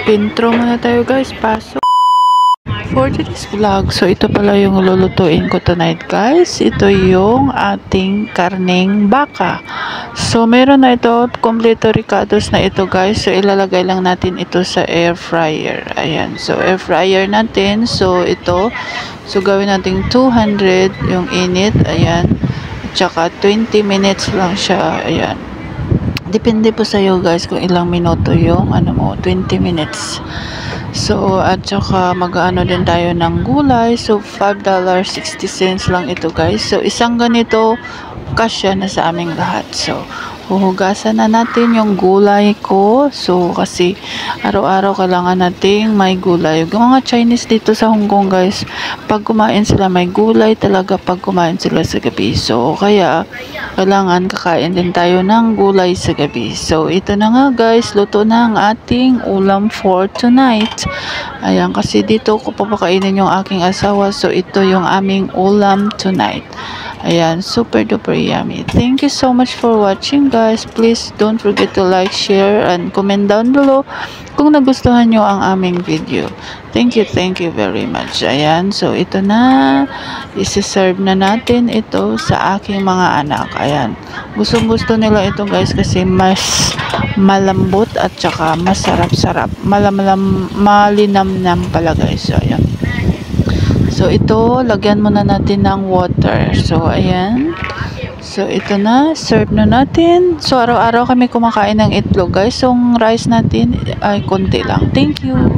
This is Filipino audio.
Intro muna tayo guys, pasok. For today's vlog, so ito pala yung lulutuin ko tonight guys. Ito yung ating karneng baka. So meron na ito, kompleto ricados na ito guys. So ilalagay lang natin ito sa air fryer. Ayan, so air fryer natin. So ito, so gawin natin 200 yung init. Ayan, at saka 20 minutes lang siya. Ayan. Depende po sa iyo guys kung ilang minuto yung 20 minutes. So at saka mag-ano din tayo ng gulay. So $5.60 lang ito guys. So isang ganito kasya na sa aming lahat. So huhugasan na natin yung gulay ko. So kasi araw-araw kailangan nating may gulay. Yung mga Chinese dito sa Hong Kong guys, pag kumain sila may gulay talaga pag kumain sila sa gabi. So kaya kailangan kakain din tayo ng gulay sa gabi. So ito na nga guys, luto na ang ating ulam for tonight. Ayan, kasi dito ko papakainin yung aking asawa. So ito yung aming ulam tonight. Ayan, super duper yummy. Thank you so much for watching guys. Please don't forget to like, share, and comment down below kung nagustuhan nyo ang aming video. Thank you very much. Ayan, so ito na. Isi-serve na natin ito sa aking mga anak. Ayan, gustong-gusto nila ito guys kasi mas malambot at saka masarap-sarap. Malinamnam pala guys. So, ayan. So, ito, lagyan muna natin ng water. So, ayan. So, ito na. Serve na natin. So, araw-araw kami kumakain ng itlog, guys. So, yung rice natin ay konti lang. Thank you.